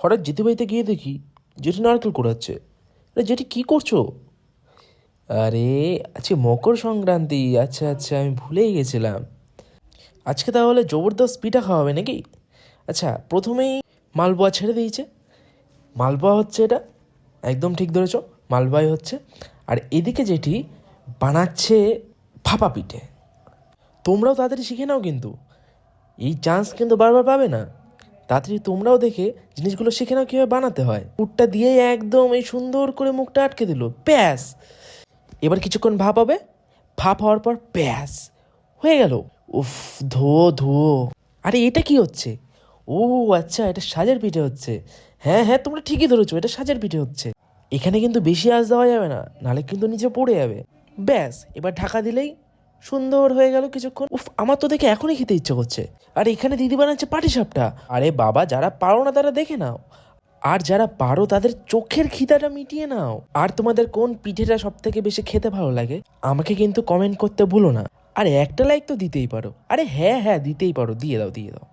হঠাৎ যেতে বাড়িতে গিয়ে দেখি জেঠি নারকেল কুড়াচ্ছে। আরে জেঠি কী করছো? আরে আজকে মকর সংক্রান্তি, আচ্ছা আচ্ছা আমি ভুলেই গেছিলাম। আজকে তাহলে জবরদস্ত পিঠা খাওয়াবে নাকি? আচ্ছা, প্রথমেই মালপোয়া ছেড়ে দিয়েছে। মালপোয়া হচ্ছে এটা, একদম ঠিক ধরেছ, মালপোয়াই হচ্ছে। আর এদিকে যেটি বানাচ্ছে ভাপা পিঠে। তোমরাও তাড়াতাড়ি শিখে নাও, কিন্তু এই চান্স কিন্তু বারবার পাবে না। তাড়াতাড়ি তোমরাও দেখে জিনিসগুলো শিখে নাও কীভাবে বানাতে হয়। পুরটা দিয়েই একদম এই সুন্দর করে মুখটা আটকে দিল, ব্যাস। এবার কিছুক্ষণ ভাপ হবে, ভাপ হওয়ার পর ব্যাস হয়ে গেল। উফ, ধুয়ো ধুয়ো। আরে এটা কি হচ্ছে? ও আচ্ছা, এটা সাজের পিঠে হচ্ছে। হ্যাঁ হ্যাঁ, তোমরা ঠিকই ধরেছো, এটা সাজের পিঠে হচ্ছে। এখানে কিন্তু বেশি আঁচ দেওয়া যাবে না, নাহলে কিন্তু নিচে পড়ে যাবে। ব্যাস, এবার ঢাকা দিলেই সুন্দর হয়ে গেল কিছুক্ষণ। উফ, আমার তো দেখে এখনই খেতে ইচ্ছে করছে। আর এখানে দিদি বানাচ্ছে পাটিসাপটা। আরে বাবা, যারা পারো না তারা দেখে নাও, আর যারা পারো তাদের চোখের খিদাটা মিটিয়ে নাও। আর তোমাদের কোন পিঠেটা সব থেকে বেশি খেতে ভালো লাগে আমাকে কিন্তু কমেন্ট করতে ভুলো না। আর একটা লাইক তো দিতেই পারো। আরে হ্যাঁ হ্যাঁ, দিতেই পারো, দিয়ে দাও দিয়ে দাও।